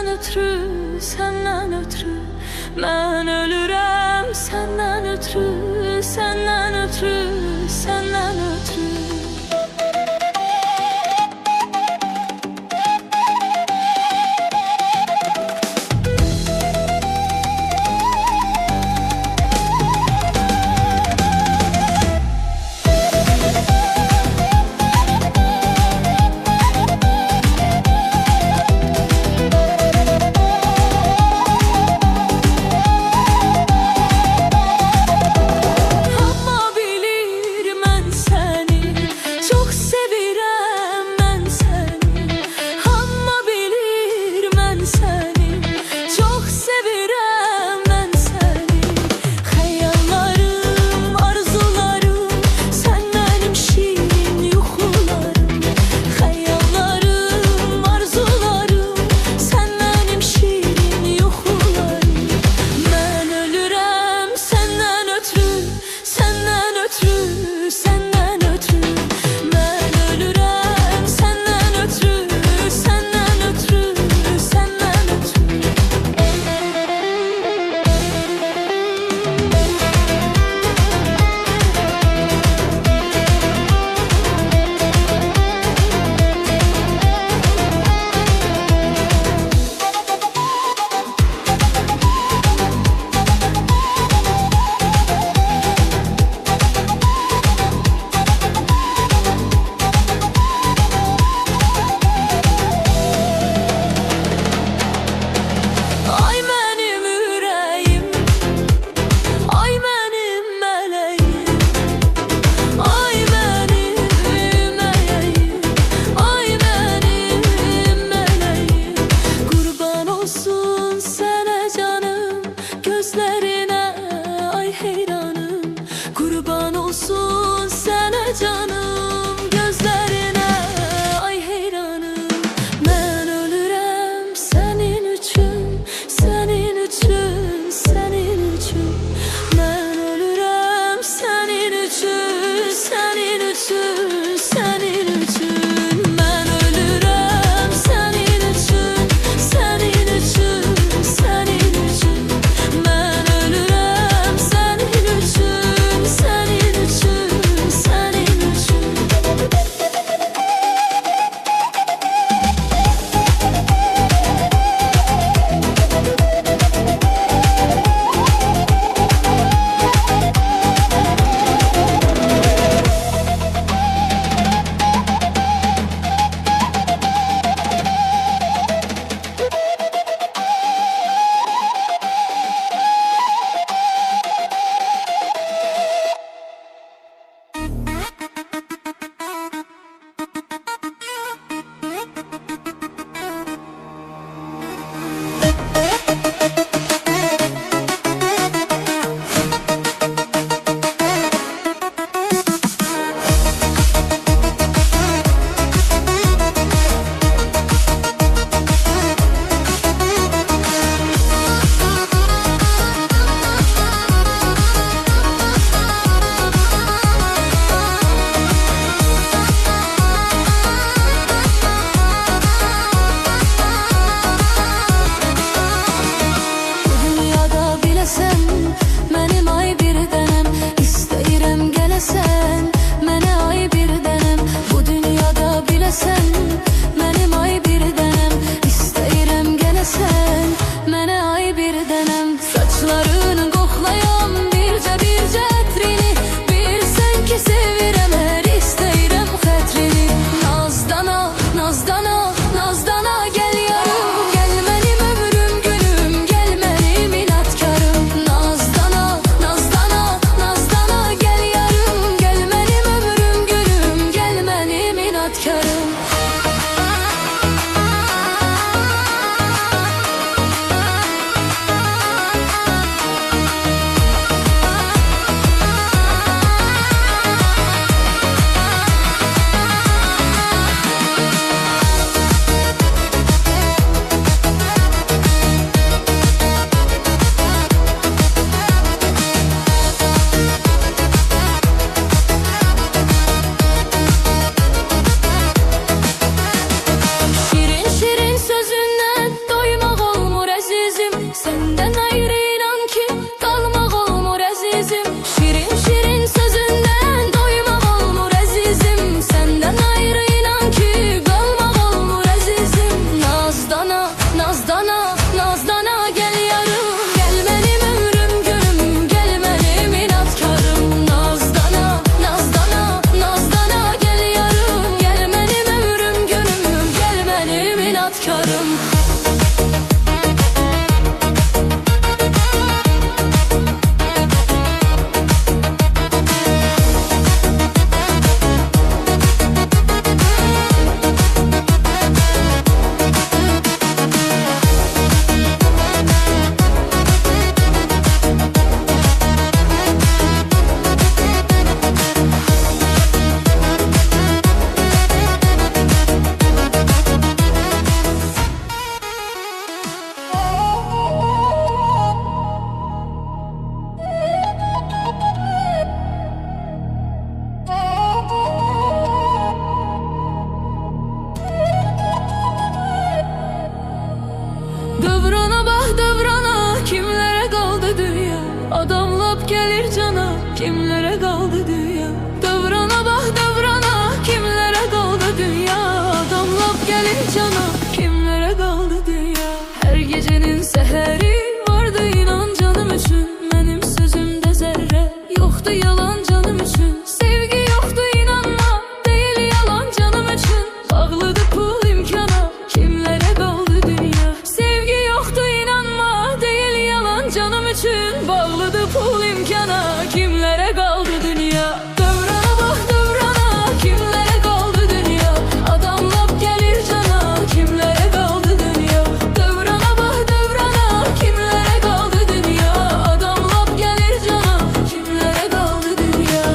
ötürü, senden ötürü ben ölürüm, senden ötürü, senden ötürü, senden ötürü. Kurban olsun sana canım, gözlerine ay heyranım. Ben ölürüm senin için, senin için, senin için. Ben ölürüm senin için, senin için, senin için. Ben ölürüm senin için, senin için. Dövrana bak dövrana, kimlere kaldı dünya? Adam lap gelir cana, kimlere kaldı dünya? Dövrana bak dövrana, kimlere kaldı dünya? Adam lap gelir cana, kimlere kaldı dünya? Her gecenin seheri vardı inan canım üçün. Benim sözümde zerre yoktu yalan canım üçün. Sevgi yoktu inanma, değil yalan canım üçün. Bağlıdı pul imkana, kimlere kaldı dünya? Sevgi yoktu inanma, değil yalan canım üçün. Bağlıdı pul imkana, kimlere kaldı dünya? Dövrana bak dövrana, kimlere kaldı dünya? Adam lap gelir cana, kimlere kaldı dünya? Dövrana bak dövrana, kimlere kaldı dünya? Adam lap gelir cana, kimlere kaldı dünya?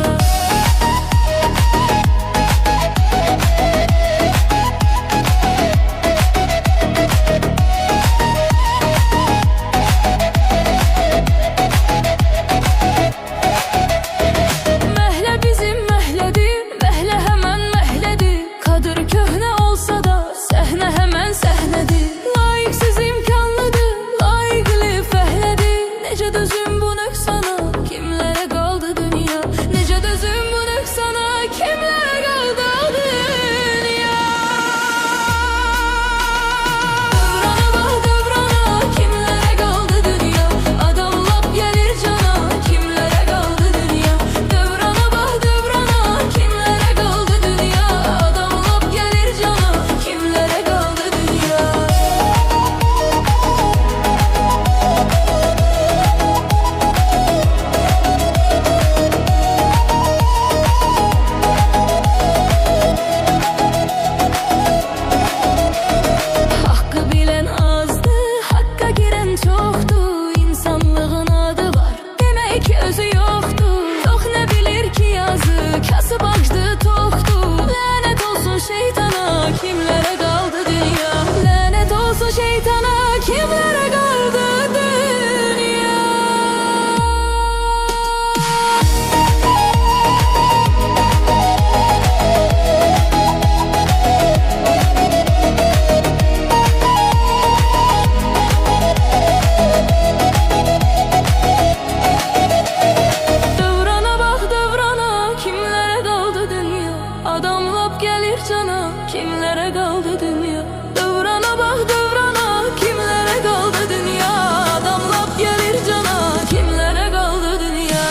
Məhlə bizim məhlədir, məhlə həmən məhlədir. Kadır köhnə olsa da, səhnə həmən səhnədir. Layiqsiz imkanlıdır, layiqli fəhlədir. Necə dözüm bu nöqsana, kimlərə qaldı dünya? Necə dözüm bu nöqsana, kimlərə qaldı dünya? Dövrana bax dövrana, kimlərə qaldı dünya? Adam lap gəlir cana, kimlərə qaldı dünya? Dövrana bax dövrana, kimlərə qaldı dünya? Adam lap gəlir cana, kimlərə qaldı dünya? Hakkı bilen azdı, hakka giren çoktu. İnsanlığın adı var, demek ki özü yoktu. Yok ne bilir ki yazı, kasıp açtı toktu. Lanet olsun şeytana, kimlere kaldı dünya? Lanet olsun şeytana, kimlere kaldı dünya? Dövrana bak dövrana, kimlere kaldı dünya? Adam lap gelir cana, kimlere kaldı dünya? Dövrana bak dövrana, kimlere kaldı dünya? Adam lap gelir cana, kimlere kaldı dünya?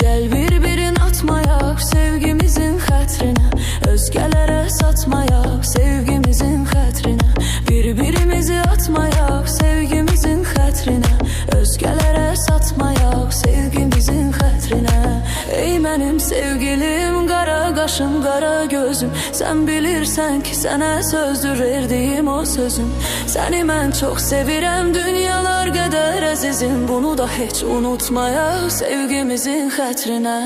Gel bir-birin atmayak sevgimizin xətrinə. Özgələrə satmayak sevgimizin xətrinə. Bir-birimizi atmayak sevgimizin xətrinə. Özgələrə satmayak sevgimizin xətrinə. Ey mənim sevgilim, qara qaşım, qara gözüm. Sən bilirsən ki, sənə sözdür verdiyim o sözüm. Səni mən çox sevirəm, dünyalar qədər əzizim. Bunu da heç unutmayak sevgimizin xətrinə.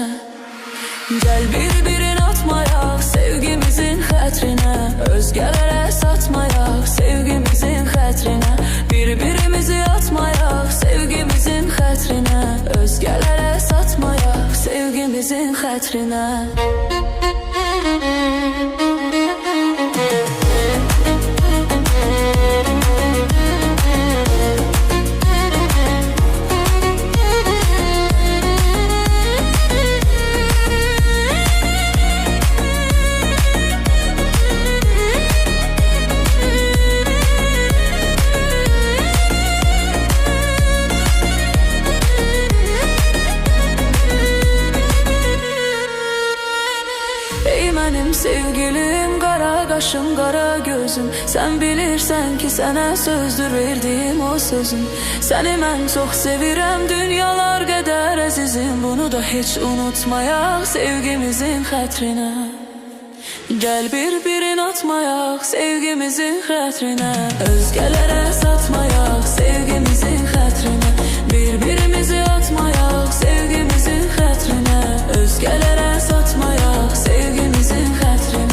Gəl bir-birin atmayak sevgimizin xətrinə. Özgələrə satmayak sevgimizin xətrinə. Bir-birimizi atmayak sevgimizin xətrinə. Özgələrə satmayak sevgimizin xətrinə. qaşım, qara gözüm. Sən bilirsən ki, sənə sözdür verdiyim o sözüm. Səni mən çox sevirəm, dünyalar qədər əzizim. Bunu da heç unutmayaq sevgimizin xətrinə. Gəl bir-birin atmayaq sevgimizin xətrinə. Özgələrə satmayaq sevgimizin xətrinə. Bir-birimizi atmayaq sevgimizin xətrinə. Özgələrə satmayaq sevgimizin xətrinə.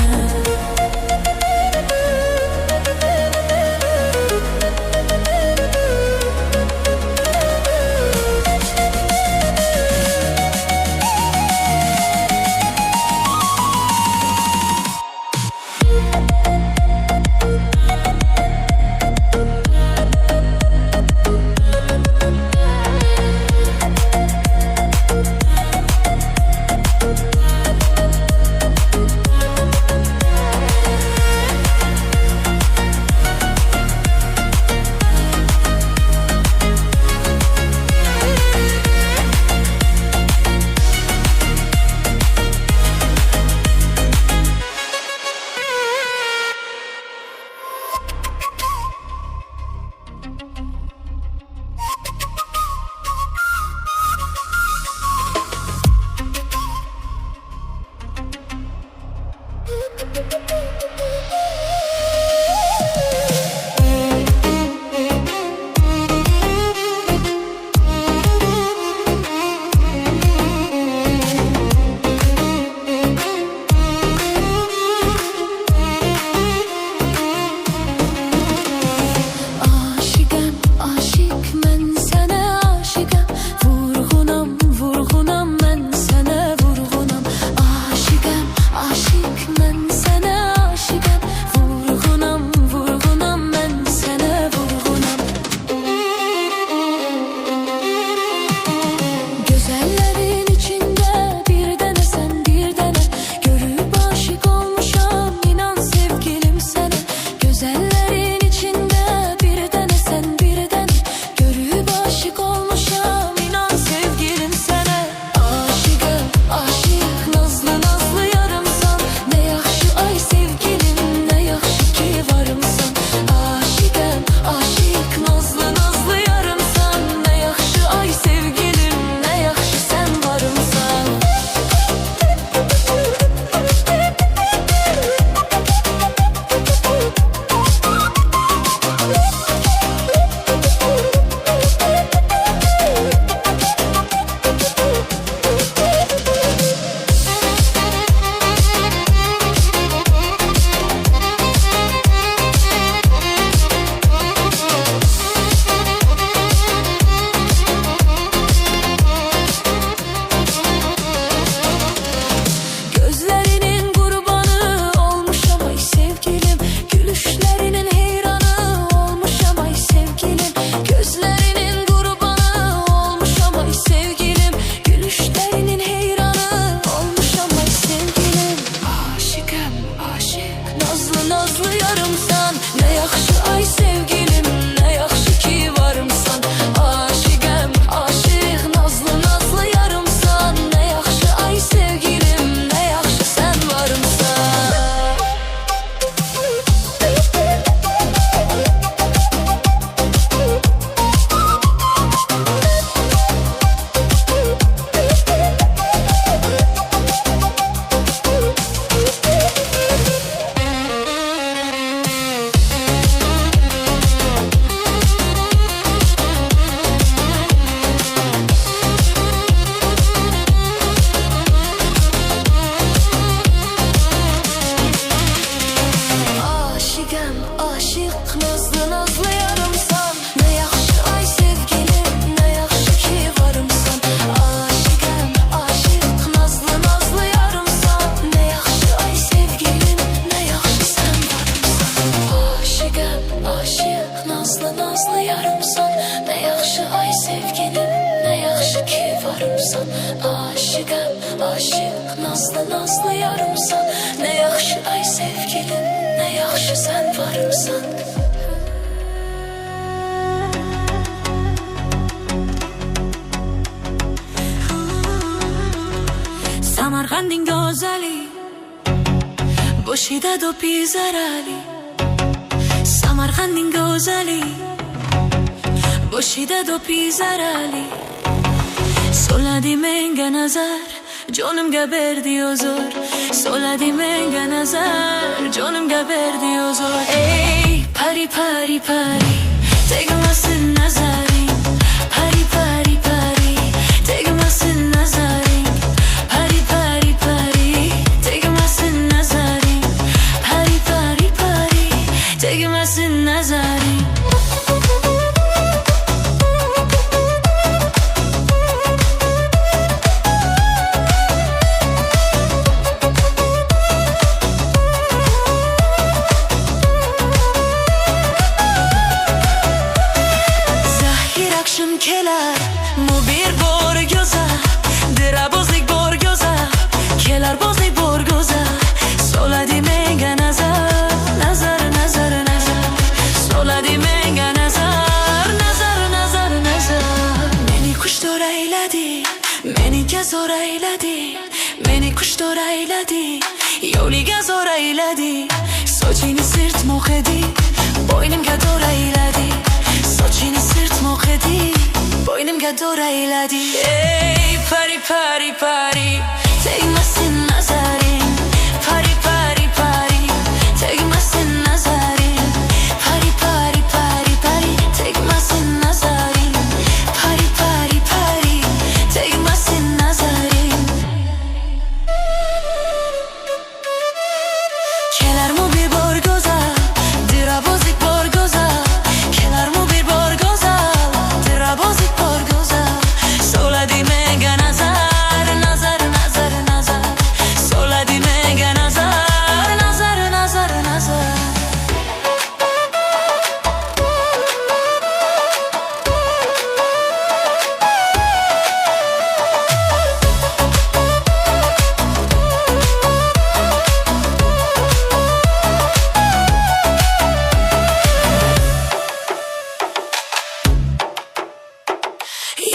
yarımsan, aşıqam, aşıq, nazlı, nazlı yarımsan. Nə yaxşı ay sevgilim, nə yaxşı sən varımsan. Samarqandın gözəli, باشیده دو پیزرالی Samarqandin go'zali Boshida do pizarali Soladi menga nazar Jonimga berdi huzur Soladi menga nazar Jonimga berdi huzur Ey pari pari pari Tegmasin nazaring Pari pari pari Tegmasin nazaring Pari pari pari Tegmasin nazaring Pari pari pari Tegmasin nazaring Kelar mu bir bor go'zal dirabozlik bor go'zal kelar bozlik bor go'zal soladi menga nazar nazar nazar nazar soladi menga nazar nazar nazar nazar meni kushdor ayladi meni gazor ayladi meni kushdor ayladi yo'liga zo'r ayladi sochini sirt mo'qidi bo'ynimga do'r ayladi sochini sirt mo'qidi bo'ynimga do'r ayladi Ey pari pari pari tegmasin nazaring pari pari pari tegmasin nazaring pari pari pari pari tegmasin nazaring pari pari pari tegmasin nazaring kelarmu bir bor go'zal dirabozlik bor go'zal kelarmu bir bor go'zal dirabozlik bor go'zal soladi menga nazar nazar nazar nazar soladi menga nazar nazar nazar nazar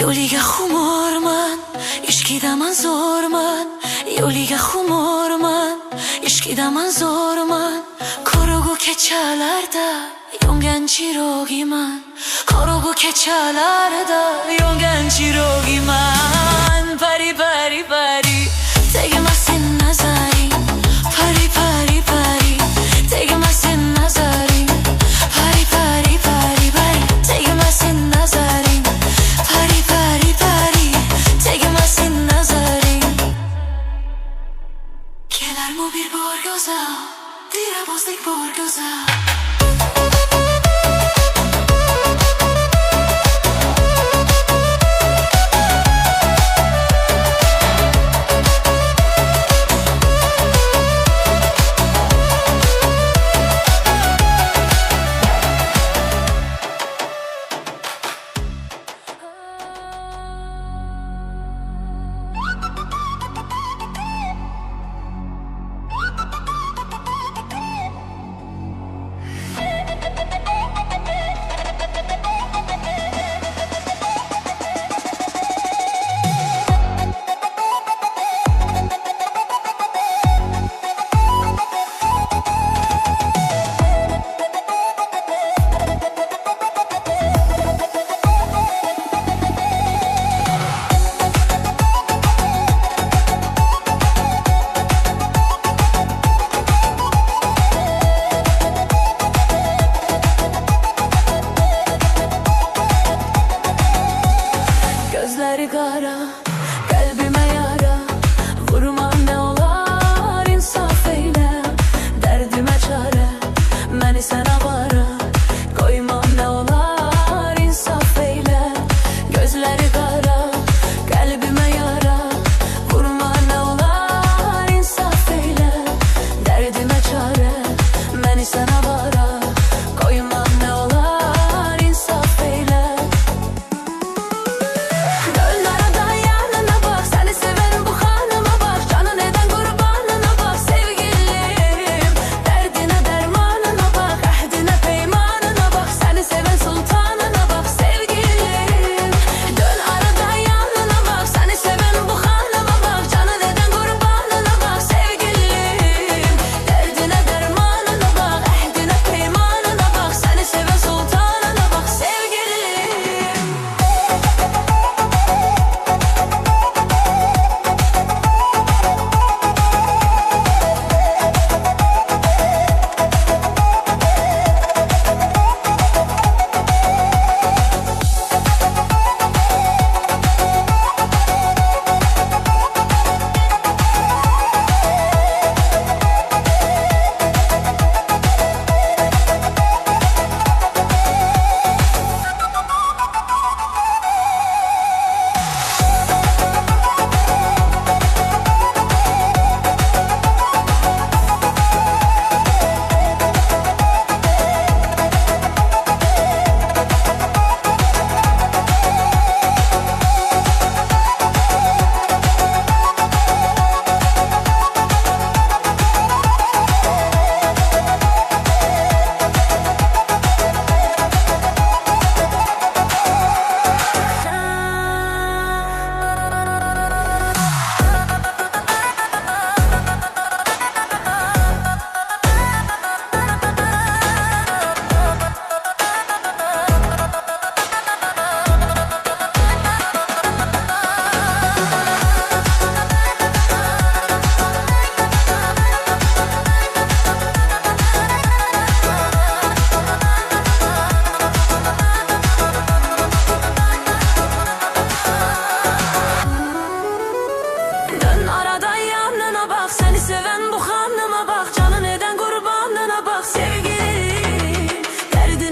yo'liga xumorman ishqidaman zo'rman yo'liga xumorman ishqidaman zo'rman qorong'u kechalarda yongan chirogiman qorong'u kechalarda yongan chirogiman pari pari pari tegmasin nazaring pari pari pari tegmasin nazaring pari pari pari pari tegmasin nazaring pari pari pari tegmasin nazaring kelarmu bir bor go'zal dirabozlik bor go'zal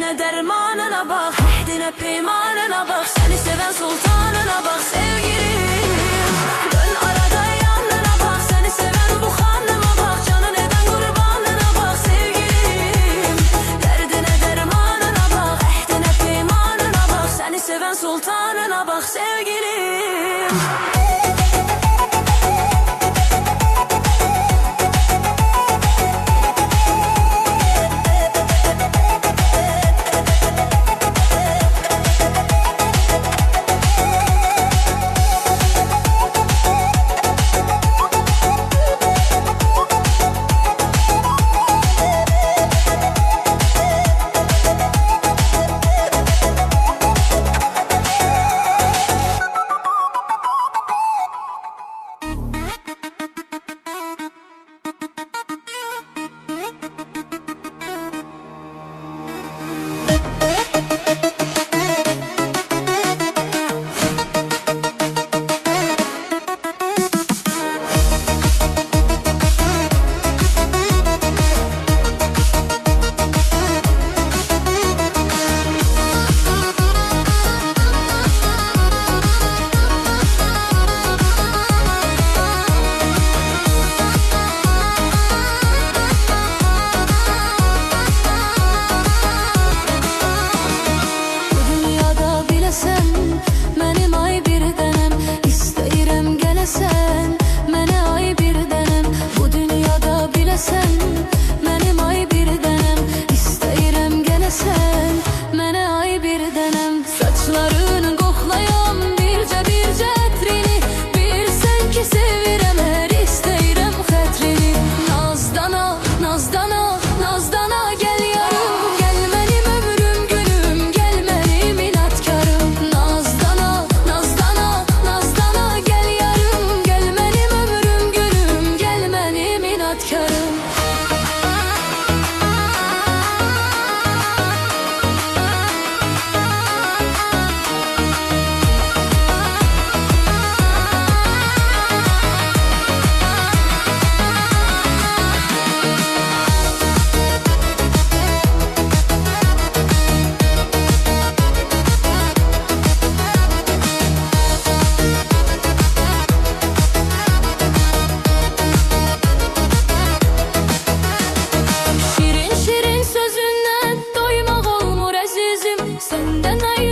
Derdine dermanına bak, ehdine peymanına bak, seni seven sultanına bak sevgilim. Dön arada yanına bak, seni seven bu hanıma bak, canın eden kurbanına bak sevgilim. Derdine dermanına bak, ehdine peymanına bak, seni seven sultanına bak sevgilim. Senden ayrı